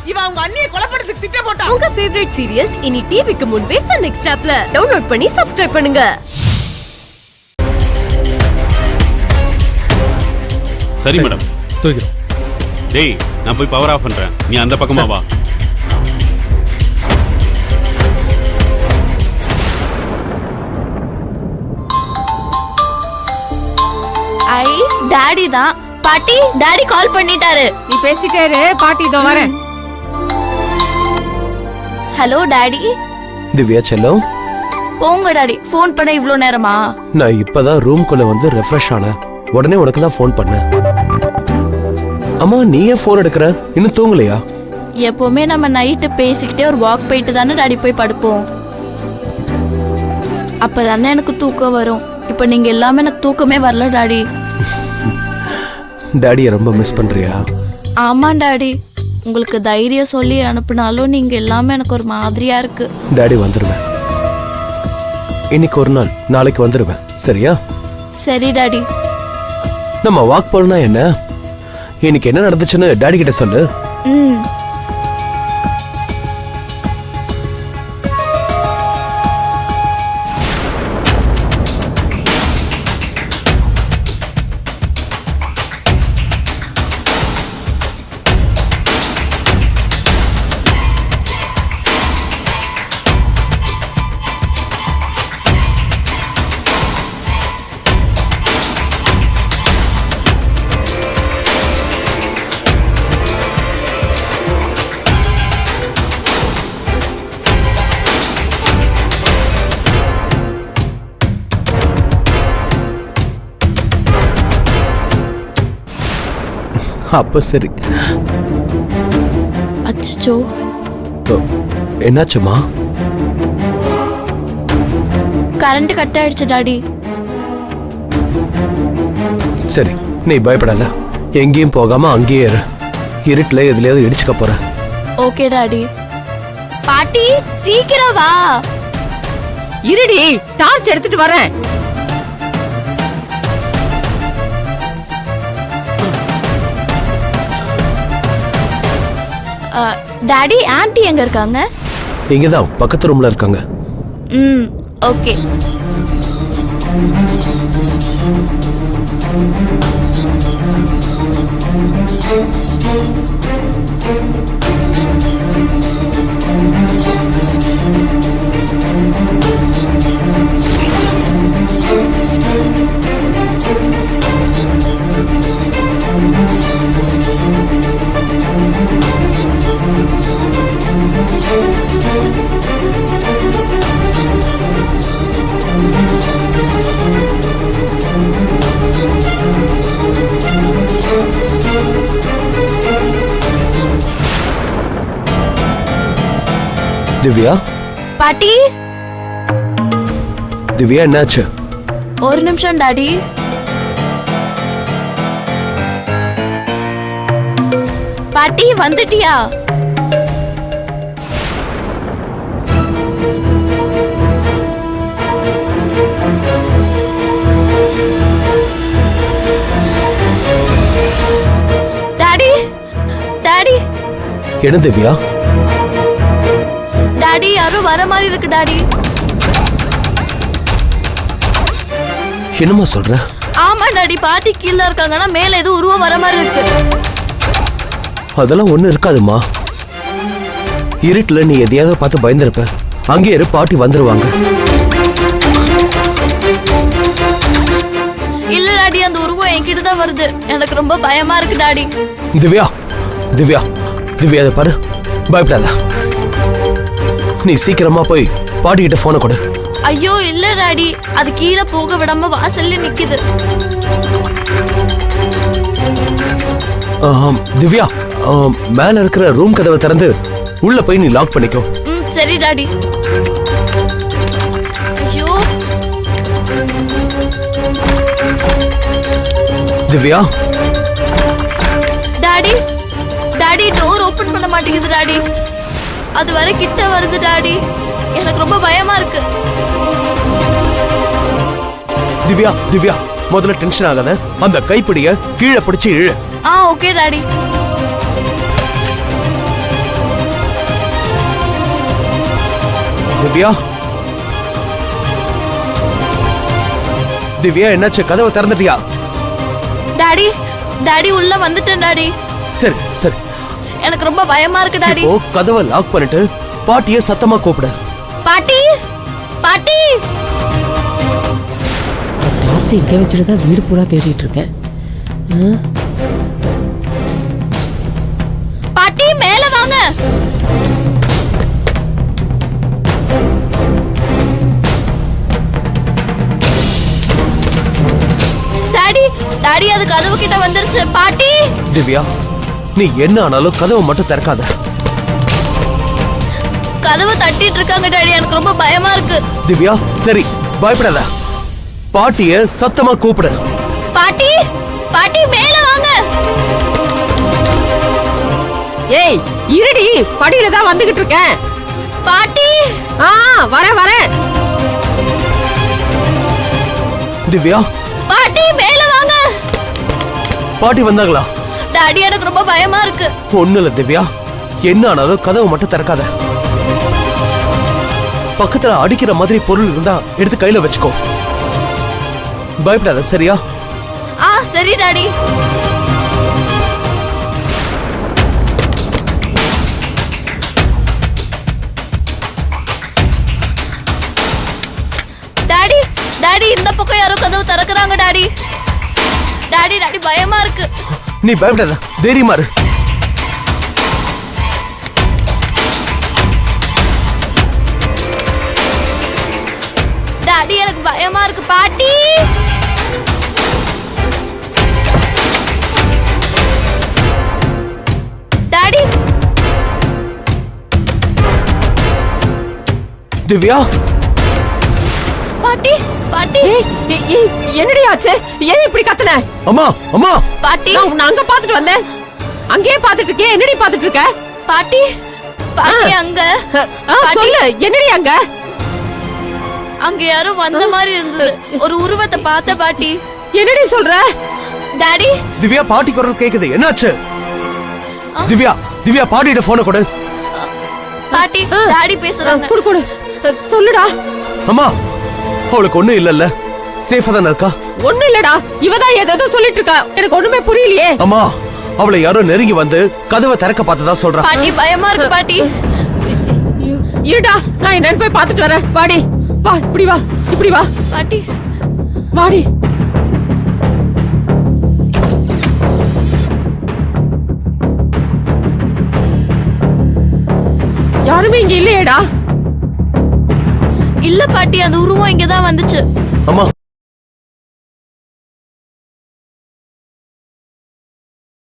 இவன் அவங்க அண்ணியை கொலைப்படுறதுக்கு திட்டம் போட்டான். உங்க ஃபேவரட் சீரியல்ஸ் இனி டிவிக்கு முன்பே சன் நெக்ஸ்ட் ஆப்ல டவுன்லோட் பண்ணி சப்ஸ்கிரைப் பண்ணுங்க. சரி மேடம், தூக்கிறோம். டேய் நான் போய் பவர் ஆஃப் பண்றேன், நீ அந்த பக்கமா வா. ஐ டாடி தான். பாட்டி, டாடி கால் பண்ணிட்டாரு. நீ பேசிட்டே இரு, பாட்டி இதோ வரேன். Hello daddy. திவ்யா செல்லம், போங்க டாடி. ஃபோன் பண்ண இவ்ளோ நேரமா? நான் இப்பதான் ரூம்குள்ள வந்து ரெஃப்ரெஷ் ஆனேன். உடனே உனக்கு தான் ஃபோன் பண்ணேன். அம்மா நீ ஏன் ஃபோன் எடுக்கிற? இன்னும் தூங்கலையா? எப்பவுமே நம்ம நைட்டு பேசிக்கிட்டே ஒரு வாக் போயிட்டு தானே டாடி போய் படுப்போம். அப்பதானே எனக்கு தூக்கம் வரும். இப்போ நீங்க எல்லாமே எனக்கு தூக்கமே வரல டாடி. டாடியை ரொம்ப மிஸ் பண்றியா? ஆமா டாடி. உங்களுக்கு தைரியம் சொல்லி அனுப்புனாலும் நீங்க எல்லாமே எனக்கு ஒரு மாதிரியா இருக்கு. டாடி வந்துருவேன். இன்னைக்கு ஒரு நாள், நாளைக்கு வந்துருவேன். சரியா? சரி டாடி. நம்ம வாக் போறோம்னா என்ன? இன்னைக்கு என்ன நடந்துச்சுன்னு டாடி கிட்ட சொல்லு. ம். அப்ப சரி. அச்சோ, என்னாச்சுமா? கரண்ட் கட் ஆயிடுச்சு டாடி. சரி, நீ பயப்படாத. எங்கேயும் போகாம அங்கேயே இரு. இருட்டுல எதுலயாவது இடிச்சுக்க போற. Okay daddy. பாட்டி சீக்கிரம் வா. இருடி, டார்ச் எடுத்துட்டு வரேன். டாடி, ஆன்ட்டி எங்க இருக்காங்க? இங்கதான் பக்கத்து ரூம்ல இருக்காங்க. ம், ஓகே. திவ்யா, பாட்டி. திவ்யா என்னாச்சு? ஒரு நிமிஷம் டாடி. பாட்டி வந்துட்டியா? Daddy, daddy. என்ன திவ்யா? டாடி, யாரும் வர மாதிரி இருக்கு டாடி. என்னமா சொல்ற? ஆமா டாடி, பாட்டி கீழே இருக்காங்கன்னா மேல ஏதோ உருவம் வர மாதிரி இருக்கு. அதெல்லாம் ஒண்ணு இருக்காதுமா. இருட்டுல நீ எதையாவது பார்த்து பயந்துருப்ப. அங்கே இரு, பாட்டி வந்துருவாங்க. இல்ல டாடி, அந்த உருவம் என்கிட்ட தான் வருது. எனக்கு ரொம்ப பயமா இருக்கு டாடி. திவ்யா, திவ்யா, திவ்யா, அதை பாரு. பயப்படாத. நீ சீக்கிரமா போய் பாட்டி கிட்ட போனை கொடு. ஐயோ இல்ல டாடி, அது கீழே போக விடாம வாசல்ல நிக்குது. திவ்யா, மேல இருக்கிற ரூம் கதவை திறந்து உள்ள போய் நீ லாக் பண்ணிக்கோ. ம், சரி டாடி. ஐயோ Divya. Daddy, daddy door open பண்ண மாட்டேங்குது டாடி. அது வரை கிட்ட வருது டாடி. எனக்கு ரொம்ப பயமா இருக்கு. திவ்யா, திவ்யா, முதல்ல டென்ஷன் ஆகாத. அந்த கைப்பிடிய கீழே பிடிச்சு இழு. Okay daddy. திவ்யா திவ்யா என்னாச்சு? கதவை திறந்துட்டியா? டாடி டாடி உள்ள வந்துட்டேன் டாடி. சரி சரி. எனக்கு ரொம்ப பயமா இருக்கு டாடி. இப்போ கதவை லாக் பண்ணிட்டு பாட்டிய சத்தமா கூப்பிடு. பாட்டி பாட்டி டார்ச் இங்கே வச்சுட்டு தான் வீடு பூரா தேடிட்டு இருக்கேன். பாட்டி மேல வாங்க. டாடி டாடி அது கதவு கிட்ட வந்துருச்சு. பாட்டி திவ்யா நீ என்ன ஆனாலும் கதவை மட்டும் திறக்காத. கதவை தட்டிட்டு இருக்காங்க டாடி. எனக்கு ரொம்ப பயமா இருக்கு. திவ்யா சரி பயப்படாத. பாட்டிய சத்தமா கூப்பிடு. பாட்டி பாட்டி மேல வாங்க. ஏய் இருடி, படியில தான் வந்துகிட்டு இருக்கேன். பாட்டி வரேன் வரேன். திவ்யா பாட்டி மேல வாங்க. பாட்டி வந்தாங்களா? டாடி எனக்கு ரொம்ப பயமா இருக்கு. ஒண்ணு இல்ல திவ்யா, என்ன ஆனாலும் கதவை மட்டும் திறக்காத. பக்கத்துல அடிக்கிற மாதிரி பொருள் இருந்தா எடுத்து கையில வச்சுக்கோ. பயப்படாத சரியா? சரி டாடி. டாடி டாடி இந்த பக்கம் யாரோ கதவு திறக்கறாங்க டாடி. டாடி டாடி பயமா இருக்கு. நீ பயப்படாத, தைரியமா இரு. டாடி எனக்கு பயமா இருக்கு. பாட்டி டாடி திவ்யா பாட்டி பாட்டி என்னடி ஆச்சு? ஏன் இப்படி கத்துன? அம்மா அம்மா பாட்டி நான் உன்னை அங்க பாத்துட்டு வந்தேன். அங்கேயே பாத்துட்டு இருக்கேன். என்னடி பாத்துட்டு இருக்க? பாட்டி பாட்டி அங்க சொல்லு, என்னடி அங்க? அங்க யாரோ வந்த மாதிரி இருந்தது. ஒரு உருவத்தை பார்த்த பாட்டி. என்னடி சொல்ற? டாடி திவ்யா பாட்டி குரல் கேக்குது, என்னாச்சு? திவ்யா திவ்யா பாட்டிட்ட போன கொடு. பாட்டி டாடி பேசுறாங்க. குடு குடு. சொல்லுடா. அம்மா அவளுக்கு ஒண்ணும் இல்லல்ல, சேஃபா தானே இருக்கா? ஒண்ணும் இல்லடா, இவதான் ஏதோ சொல்லிட்டு இருக்கா. எனக்கு ஒண்ணுமே புரியலையே. அம்மா அவளை யாரோ நெருங்கி வந்து கதவை திறக்க பார்த்ததா சொல்றா. பாட்டி பயமா இருக்கு பாட்டி. இருடா, நான் என்னன்னு போய் பாத்துட்டு வரேன். வாடி வா, இப்படி வா, இப்படி வா பாட்டி. வாடி. யாருமே இங்க இல்லையேடா. இல்ல பாட்டி, அந்த உருவம் இங்கதான் வந்துச்சு. அம்மா